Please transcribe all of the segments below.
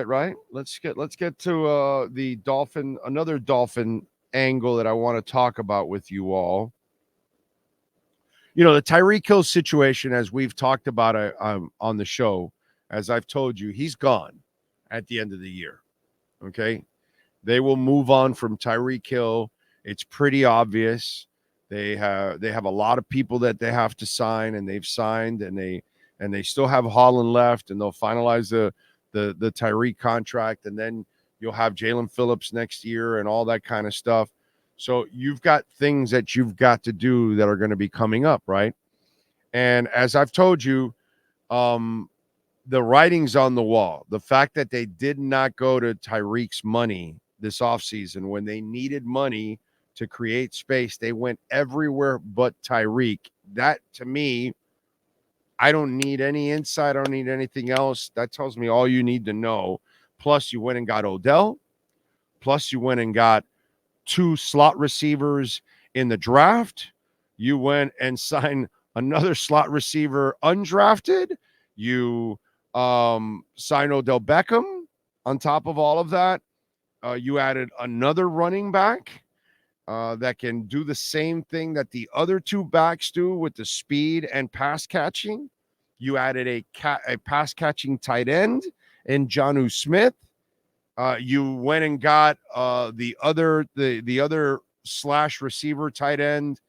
right. Let's get to another Dolphin angle that I want to talk about with you all. The Tyreek Hill situation, as we've talked about on the show, as I've told you, he's gone at the end of the year. Okay, they will move on from Tyreek Hill. It's pretty obvious. They have a lot of people that they have to sign, and they've signed, and they still have Holland left, and they'll finalize the Tyreek contract, and then you'll have Jalen Phillips next year and all that kind of stuff. So you've got things that you've got to do that are going to be coming up, right? And as I've told you, the writing's on the wall. The fact that they did not go to Tyreek's money this offseason when they needed money to create space, they went everywhere but Tyreek. That, to me, I don't need any insight. I don't need anything else. That tells me all you need to know. Plus, you went and got Odell. Plus, you went and got 2 slot receivers in the draft. You went and signed another slot receiver undrafted. You signed Odell Beckham on top of all of that. You added another running back that can do the same thing that the other 2 backs do with the speed and pass catching. You added a pass catching tight end in Jonnu Smith. You went and got the other slash receiver tight end,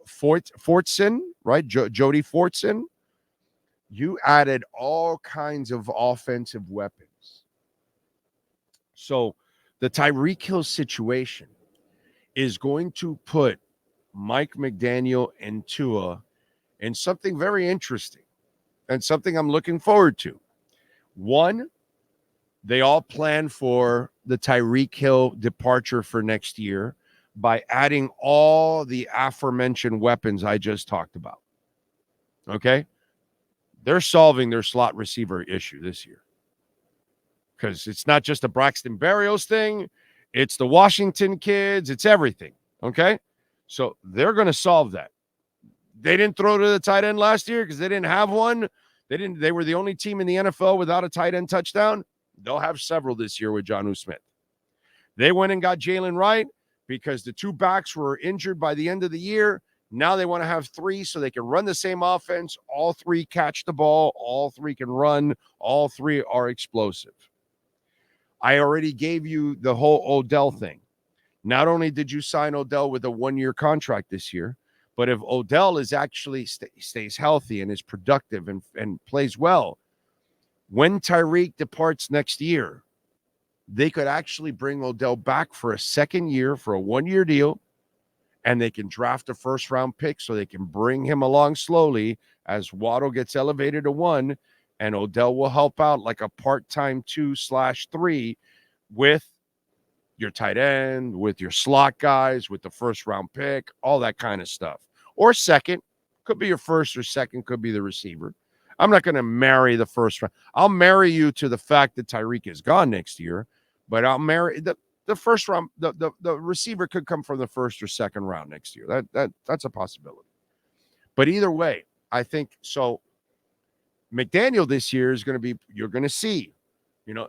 Fortson, right? Jody Fortson. You added all kinds of offensive weapons. So the Tyreek Hill situation is going to put Mike McDaniel and Tua in something very interesting and something I'm looking forward to. One, they all plan for the Tyreek Hill departure for next year by adding all the aforementioned weapons I just talked about. Okay? They're solving their slot receiver issue this year. Because it's not just a Braxton Berrios thing. It's the Washington kids. It's everything. Okay? So they're going to solve that. They didn't throw to the tight end last year because they didn't have one. They were the only team in the NFL without a tight end touchdown. They'll have several this year with Jonnu Smith. They went and got Jalen Wright because the 2 backs were injured by the end of the year. Now they want to have 3 so they can run the same offense. All 3 catch the ball. All 3 can run. All 3 are explosive. I already gave you the whole Odell thing. Not only did you sign Odell with a 1-year contract this year, but if Odell is actually stays healthy and is productive and plays well, when Tyreek departs next year, they could actually bring Odell back for a second year for a 1-year deal, and they can draft a first-round pick so they can bring him along slowly as Waddle gets elevated to 1, and Odell will help out like a part-time 2/3 with your tight end, with your slot guys, with the first-round pick, all that kind of stuff. Or second, could be your first or second, could be the receiver. I'm not going to marry the first round. I'll marry you to the fact that Tyreek is gone next year, but I'll marry the first round. The receiver could come from the first or second round next year. That's a possibility. But either way, I think so. McDaniel this year is going to be, you're going to see,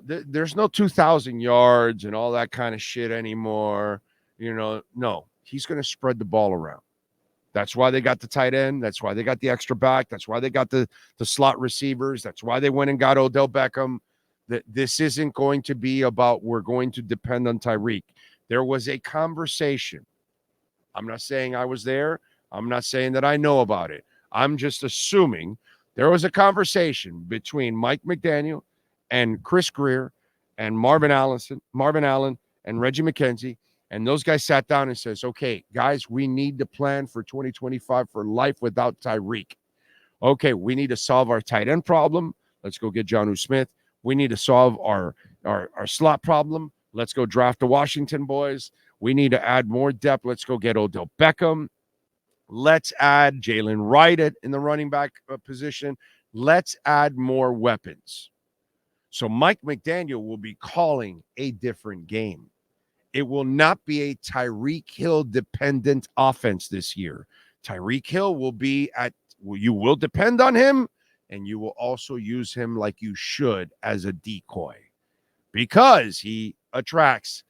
there's no 2,000 yards and all that kind of shit anymore. No, he's going to spread the ball around. That's why they got the tight end. That's why they got the extra back. That's why they got the slot receivers. That's why they went and got Odell Beckham. This isn't going to be about we're going to depend on Tyreek. There was a conversation. I'm not saying I was there. I'm not saying that I know about it. I'm just assuming there was a conversation between Mike McDaniel and Chris Greer and Marvin Allen and Reggie McKenzie. And those guys sat down and says, okay, guys, we need to plan for 2025 for life without Tyreek. Okay, we need to solve our tight end problem. Let's go get Jonnu Smith. We need to solve our slot problem. Let's go draft the Washington boys. We need to add more depth. Let's go get Odell Beckham. Let's add Jalen Wright in the running back position. Let's add more weapons. So Mike McDaniel will be calling a different game. It will not be a Tyreek Hill dependent offense this year. Tyreek Hill will be you will depend on him. and you will also use him like you should as a decoy because he attracts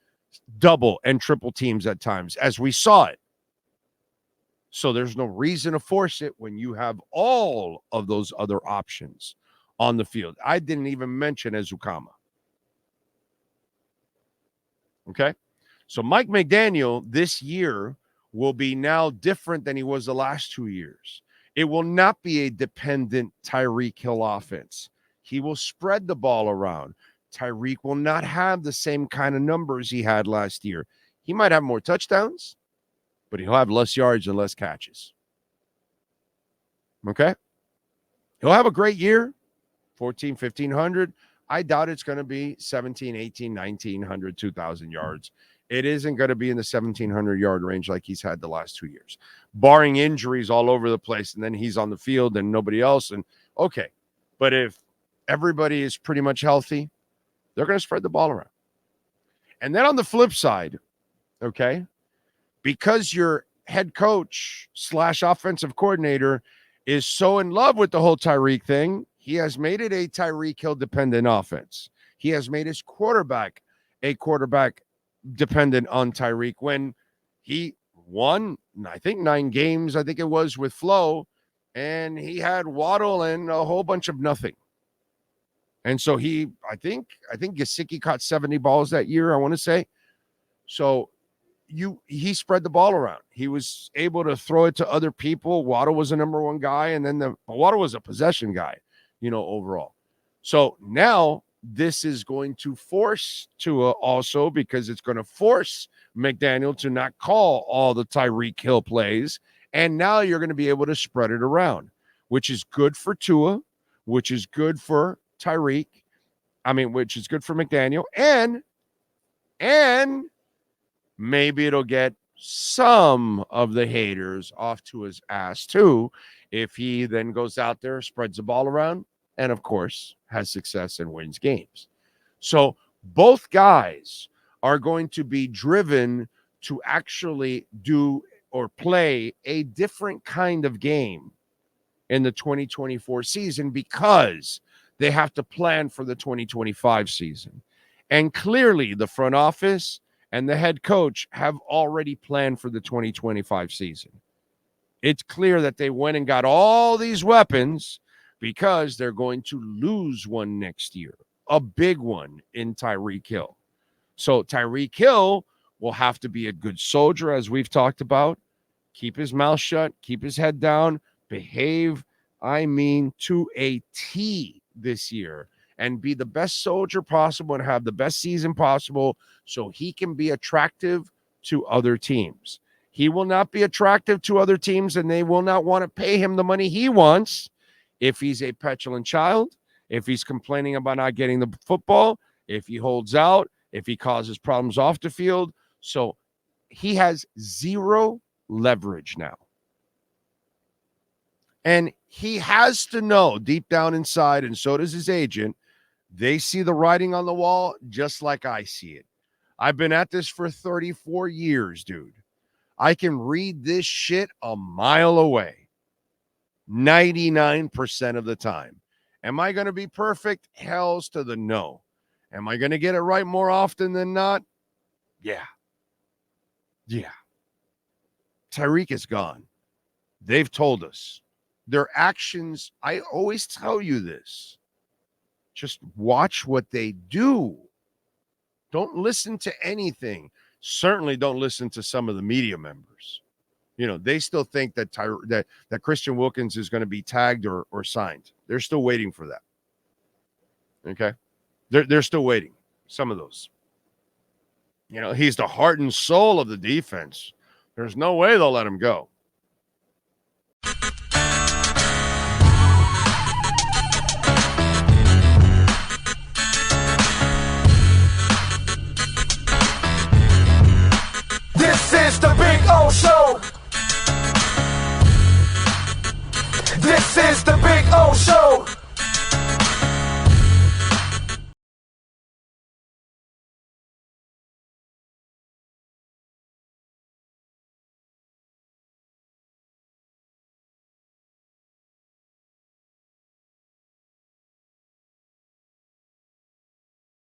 double and triple teams at times, as we saw it. So there's no reason to force it when you have all of those other options on the field. I didn't even mention Alzugaray. Okay? So Mike McDaniel this year will be now different than he was the last 2 years. It will not be a dependent Tyreek Hill offense. He will spread the ball around. Tyreek will not have the same kind of numbers he had last year. He might have more touchdowns, but he'll have less yards and less catches. Okay? He'll have a great year, 14, 1,500. I doubt it's going to be 17, 18, 1,900, 2,000 yards. It isn't going to be in the 1,700-yard range like he's had the last 2 years, barring injuries all over the place, and then he's on the field and nobody else. And okay, but if everybody is pretty much healthy, they're going to spread the ball around. And then on the flip side, okay, because your head coach / offensive coordinator is so in love with the whole Tyreek thing, he has made it a Tyreek Hill dependent offense. He has made his quarterback a quarterback dependent on Tyreek when he won, I think 9 games, I think it was, with Flo, and he had Waddle and a whole bunch of nothing. And so I think Gesicki caught 70 balls that year, I want to say. So he spread the ball around. He was able to throw it to other people. Waddle was a number one guy, and then Waddle was a possession guy, overall. So now this is going to force Tua also, because it's going to force McDaniel to not call all the Tyreek Hill plays. And now you're going to be able to spread it around, which is good for Tua, which is good for Tyreek. Which is good for McDaniel. And maybe it'll get some of the haters off to his ass too, if he then goes out there, spreads the ball around, and of course has success and wins games. So both guys are going to be driven to actually do or play a different kind of game in the 2024 season, because they have to plan for the 2025 season. And clearly the front office and the head coach have already planned for the 2025 season. It's clear that they went and got all these weapons because they're going to lose one next year, a big one in Tyreek Hill. So Tyreek Hill will have to be a good soldier, as we've talked about, keep his mouth shut, keep his head down, behave, to a T this year, and be the best soldier possible and have the best season possible so he can be attractive to other teams. He will not be attractive to other teams, and they will not want to pay him the money he wants if he's a petulant child, if he's complaining about not getting the football, if he holds out, if he causes problems off the field. So he has zero leverage now. And he has to know deep down inside, and so does his agent, they see the writing on the wall just like I see it. I've been at this for 34 years, dude. I can read this shit a mile away 99% of the time. Am I going to be perfect? Hells to the no. Am I going to get it right more often than not? Yeah. Tyreek is gone. They've told us. Their actions, I always tell you this. Just watch what they do. Don't listen to anything. Certainly don't listen to some of the media members. They still think that that Christian Wilkins is going to be tagged or signed. They're still waiting for that. Okay? They're still waiting. Some of those. He's the heart and soul of the defense. There's no way they'll let him go.